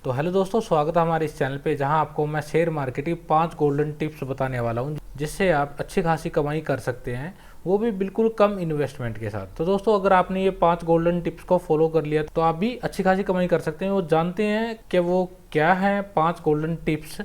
तो हेलो दोस्तों, स्वागत है हमारे इस चैनल पे जहां आपको मैं शेयर मार्केट की 5 गोल्डन टिप्स बताने वाला हूं जिससे आप अच्छी खासी कमाई कर सकते हैं, वो भी बिल्कुल कम इन्वेस्टमेंट के साथ। तो दोस्तों, अगर आपने ये 5 गोल्डन टिप्स को फॉलो कर लिया तो आप भी अच्छी खासी कमाई कर सकते हैं। वो जानते हैं कि वो क्या है 5 गोल्डन टिप्स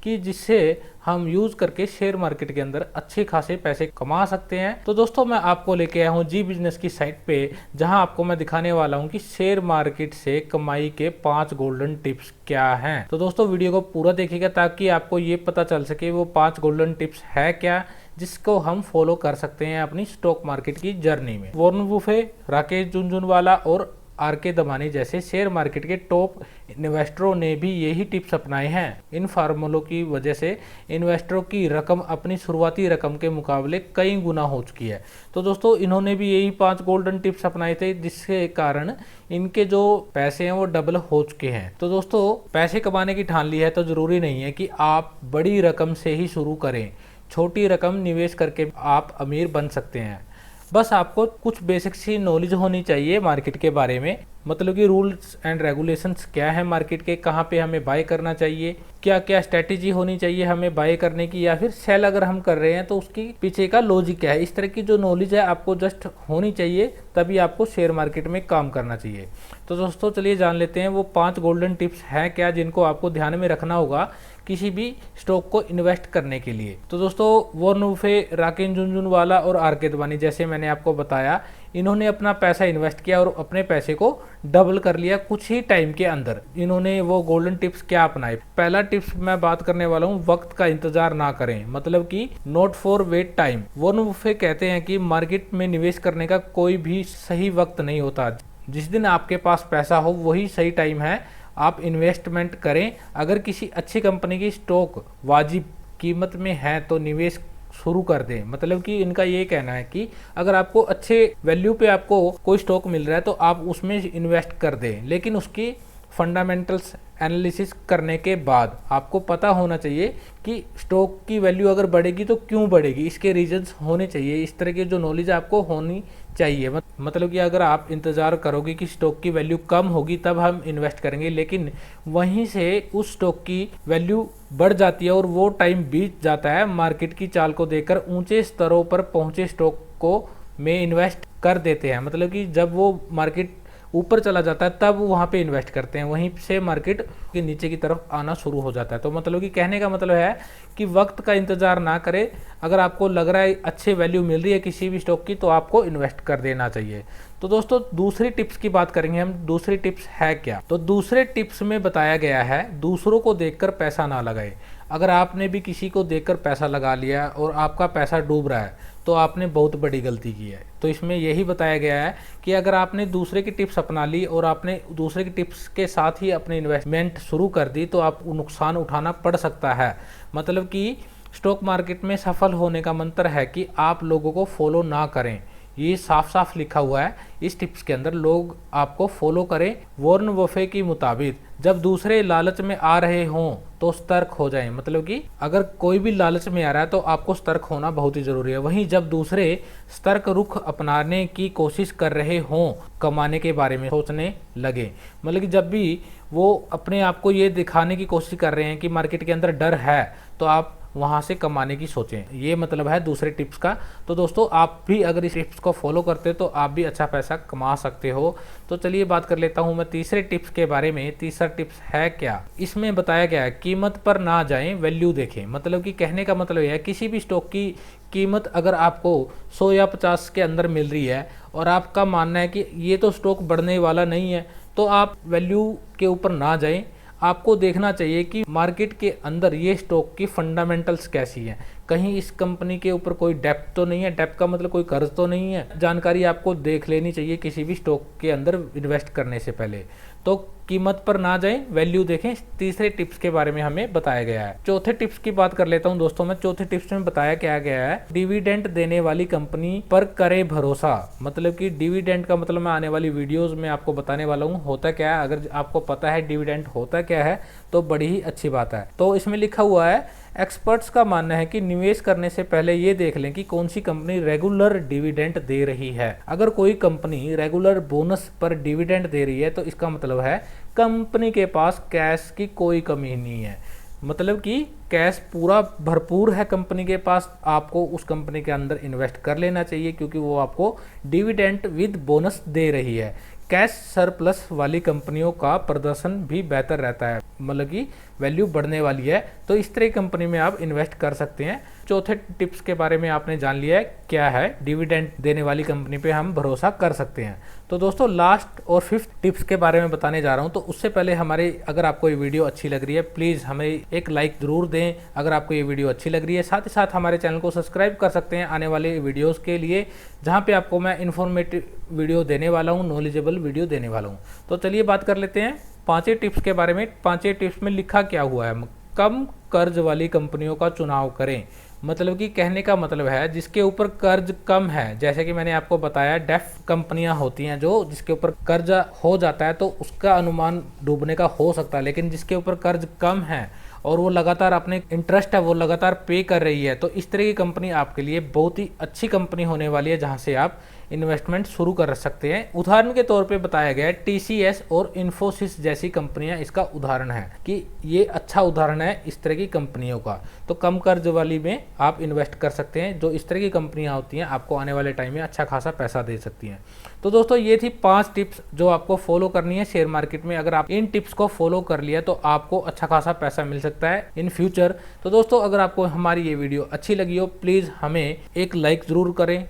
कि जिससे हम यूज करके शेयर मार्केट के अंदर अच्छे खासे पैसे कमा सकते हैं। तो दोस्तों, मैं आपको लेके आया हूँ जी बिजनेस की साइट पे, जहां आपको मैं दिखाने वाला हूँ कि शेयर मार्केट से कमाई के 5 गोल्डन टिप्स क्या हैं। तो दोस्तों, वीडियो को पूरा देखिएगा ताकि आपको ये पता चल सके वो 5 गोल्डन टिप्स है क्या जिसको हम फॉलो कर सकते हैं अपनी स्टॉक मार्केट की जर्नी में। वॉरेन बुफे, राकेश झुनझुनवाला और आर.के. दमानी जैसे शेयर मार्केट के टॉप इन्वेस्टरों ने भी यही टिप्स अपनाए हैं। इन फार्मूलों की वजह से इन्वेस्टरों की रकम अपनी शुरुआती रकम के मुकाबले कई गुना हो चुकी है। तो दोस्तों, इन्होंने भी यही 5 गोल्डन टिप्स अपनाए थे जिसके कारण इनके जो पैसे हैं वो डबल हो चुके हैं। तो दोस्तों, पैसे कमाने की ठान ली है तो जरूरी नहीं है कि आप बड़ी रकम से ही शुरू करें। छोटी रकम निवेश करके आप अमीर बन सकते हैं। बस आपको कुछ बेसिक सी नॉलेज होनी चाहिए मार्केट के बारे में, मतलब कि रूल्स एंड रेगुलेशंस क्या है मार्केट के, कहाँ पे हमें बाय करना चाहिए, क्या क्या स्ट्रेटेजी होनी चाहिए हमें बाय करने की, या फिर सेल अगर हम कर रहे हैं तो उसकी पीछे का लॉजिक क्या है। इस तरह की जो नॉलेज है आपको जस्ट होनी चाहिए, तभी आपको शेयर मार्केट में काम करना चाहिए। तो दोस्तों, चलिए जान लेते हैं वो 5 गोल्डन टिप्स हैं क्या जिनको आपको ध्यान में रखना होगा किसी भी स्टॉक को इन्वेस्ट करने के लिए। तो दोस्तों, वॉरेन बुफे, राकेश झुनझुनवाला और आर.के. दमानी, जैसे मैंने आपको बताया, इन्होंने अपना पैसा इन्वेस्ट किया और अपने पैसे को डबल कर लिया कुछ ही टाइम के अंदर। इन्होंने वो गोल्डन टिप्स क्या अपनाए। पहला टिप्स मैं बात करने वाला हूँ, वक्त का इंतजार ना करें, मतलब कि not for wait time. Warren Buffett कहते हैं कि मार्केट में निवेश करने का कोई भी सही वक्त नहीं होता। जिस दिन आपके पास पैसा हो वही सही टाइम है, आप इन्वेस्टमेंट करें। अगर किसी अच्छी कंपनी की स्टॉक वाजिब कीमत में है तो निवेश शुरू कर दें। मतलब कि इनका ये कहना है कि अगर आपको अच्छे वैल्यू पे आपको कोई स्टॉक मिल रहा है तो आप उसमें इन्वेस्ट कर दें, लेकिन उसकी फंडामेंटल्स एनालिसिस करने के बाद आपको पता होना चाहिए कि स्टॉक की वैल्यू अगर बढ़ेगी तो क्यों बढ़ेगी, इसके रीजंस होने चाहिए। इस तरह की जो नॉलेज आपको होनी चाहिए। मतलब कि अगर आप इंतज़ार करोगे कि स्टॉक की वैल्यू कम होगी तब हम इन्वेस्ट करेंगे, लेकिन वहीं से उस स्टॉक की वैल्यू बढ़ जाती है और वो टाइम बीत जाता है, मार्केट की चाल को देखकर ऊंचे स्तरों पर पहुंचे स्टॉक को में इन्वेस्ट कर देते हैं। मतलब कि जब वो मार्केट ऊपर चला जाता है तब वहाँ पे इन्वेस्ट करते हैं, वहीं से मार्केट के नीचे की तरफ आना शुरू हो जाता है। तो मतलब कि कहने का मतलब है कि वक्त का इंतजार ना करें। अगर आपको लग रहा है अच्छी वैल्यू मिल रही है किसी भी स्टॉक की तो आपको इन्वेस्ट कर देना चाहिए। तो दोस्तों, दूसरी टिप्स की बात करेंगे हम। दूसरी टिप्स है क्या? तो दूसरे टिप्स में बताया गया है दूसरों को देखकर पैसा ना लगाए। अगर आपने भी किसी को देखकर पैसा लगा लिया और आपका पैसा डूब रहा है तो आपने बहुत बड़ी गलती की है। तो इसमें यही बताया गया है कि अगर आपने दूसरे की टिप्स अपना ली और आपने दूसरे की टिप्स के साथ ही अपनी इन्वेस्टमेंट शुरू कर दी तो आपको नुकसान उठाना पड़ सकता है। मतलब कि स्टॉक मार्केट में सफल होने का मंत्र है कि आप लोगों को फॉलो ना करें। ये साफ साफ लिखा हुआ है इस टिप्स के अंदर, लोग आपको फॉलो करें। वॉरेन बफे के मुताबिक जब दूसरे लालच में आ रहे हों तो सतर्क हो जाएं। मतलब कि अगर कोई भी लालच में आ रहा है तो आपको सतर्क होना बहुत ही जरूरी है। वहीं जब दूसरे सतर्क रुख अपनाने की कोशिश कर रहे हों, कमाने के बारे में सोचने लगे। मतलब कि जब भी वो अपने आप को ये दिखाने की कोशिश कर रहे हैं कि मार्केट के अंदर डर है तो आप वहाँ से कमाने की सोचें। ये मतलब है दूसरे टिप्स का। तो दोस्तों, आप भी अगर इस टिप्स को फॉलो करते तो आप भी अच्छा पैसा कमा सकते हो। तो चलिए बात कर लेता हूँ मैं तीसरे टिप्स के बारे में। तीसरा टिप्स है क्या? इसमें बताया गया है कीमत पर ना जाएं, वैल्यू देखें। मतलब कि कहने का मतलब यह है किसी भी स्टॉक की कीमत अगर आपको 100 या 50 के अंदर मिल रही है और आपका मानना है कि ये तो स्टॉक बढ़ने वाला नहीं है, तो आप वैल्यू के ऊपर ना जाएं। आपको देखना चाहिए कि मार्केट के अंदर ये स्टॉक की फंडामेंटल्स कैसी हैं। कहीं इस कंपनी के ऊपर कोई डेप्थ तो नहीं है, डेप्थ का मतलब कोई कर्ज तो नहीं है। जानकारी आपको देख लेनी चाहिए किसी भी स्टॉक के अंदर इन्वेस्ट करने से पहले। तो कीमत पर ना जाएं, वैल्यू देखें। तीसरे टिप्स के बारे में हमें बताया गया है। चौथे टिप्स की बात कर लेता हूं दोस्तों मैं। चौथे टिप्स में बताया क्या गया है, डिविडेंड देने वाली कंपनी पर करे भरोसा। मतलब कि डिविडेंड का मतलब मैं आने वाली वीडियोस में आपको बताने वाला हूँ होता क्या है। अगर आपको पता है डिविडेंड होता क्या है तो बड़ी ही अच्छी बात है। तो इसमें लिखा हुआ है एक्सपर्ट्स का मानना है कि निवेश करने से पहले ये देख लें कि कौन सी कंपनी रेगुलर डिविडेंड दे रही है। अगर कोई कंपनी रेगुलर बोनस पर डिविडेंड दे रही है तो इसका मतलब है कंपनी के पास कैश की कोई कमी नहीं है, मतलब कि कैश पूरा भरपूर है कंपनी के पास। आपको उस कंपनी के अंदर इन्वेस्ट कर लेना चाहिए क्योंकि वो आपको डिविडेंड विद बोनस दे रही है। कैश सरप्लस वाली कंपनियों का प्रदर्शन भी बेहतर रहता है, मतलब कि वैल्यू बढ़ने वाली है, तो इस तरह की कंपनी में आप इन्वेस्ट कर सकते हैं। चौथे टिप्स के बारे में आपने जान लिया है, क्या है, डिविडेंड देने वाली कंपनी पे हम भरोसा कर सकते हैं। तो दोस्तों लास्ट और फिफ्थ टिप्स के बारे में बताने जा रहा हूं, तो उससे पहले हमारे अगर आपको ये वीडियो अच्छी लग रही है प्लीज़ हमें एक लाइक ज़रूर दें अगर आपको ये वीडियो अच्छी लग रही है। साथ ही साथ हमारे चैनल को सब्सक्राइब कर सकते हैं आने वाले वीडियोज़ के लिए, जहाँ पे आपको मैं इन्फॉर्मेटिव वीडियो देने वाला हूँ, नॉलेजेबल वीडियो देने वाला हूँ। तो चलिए बात कर लेते हैं पाँचों टिप्स के बारे में। पाँचों टिप्स में लिखा क्या हुआ है, कम कर्ज वाली कंपनियों का चुनाव करें। मतलब कि कहने का मतलब है जिसके ऊपर कर्ज कम है, जैसे कि मैंने आपको बताया डेफ कंपनियां होती हैं जो जिसके ऊपर कर्ज हो जाता है तो उसका अनुमान डूबने का हो सकता है, लेकिन जिसके ऊपर कर्ज कम है और वो लगातार अपने इंटरेस्ट है वो लगातार पे कर रही है, तो इस तरह की कंपनी आपके लिए बहुत ही अच्छी कंपनी होने वाली है, जहां से आप इन्वेस्टमेंट शुरू कर सकते हैं। उदाहरण के तौर पे बताया गया है टीसीएस और इन्फोसिस जैसी कंपनियां इसका उदाहरण है कि ये अच्छा उदाहरण है इस तरह की कंपनियों का। तो कम कर्ज वाली में आप इन्वेस्ट कर सकते हैं, जो इस तरह की कंपनियां होती हैं आपको आने वाले टाइम में अच्छा खासा पैसा दे सकती हैं। तो दोस्तों ये थी 5 टिप्स जो आपको फॉलो करनी है शेयर मार्केट में। अगर आप इन टिप्स को फॉलो कर लिया तो आपको अच्छा खासा पैसा मिल सकता है इन फ्यूचर। तो दोस्तों अगर आपको हमारी ये वीडियो अच्छी लगी हो प्लीज़ हमें एक लाइक ज़रूर करें,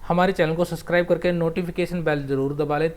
हमारे चैनल को सब्सक्राइब करके नोटिफिकेशन बेल ज़रूर दबा लें।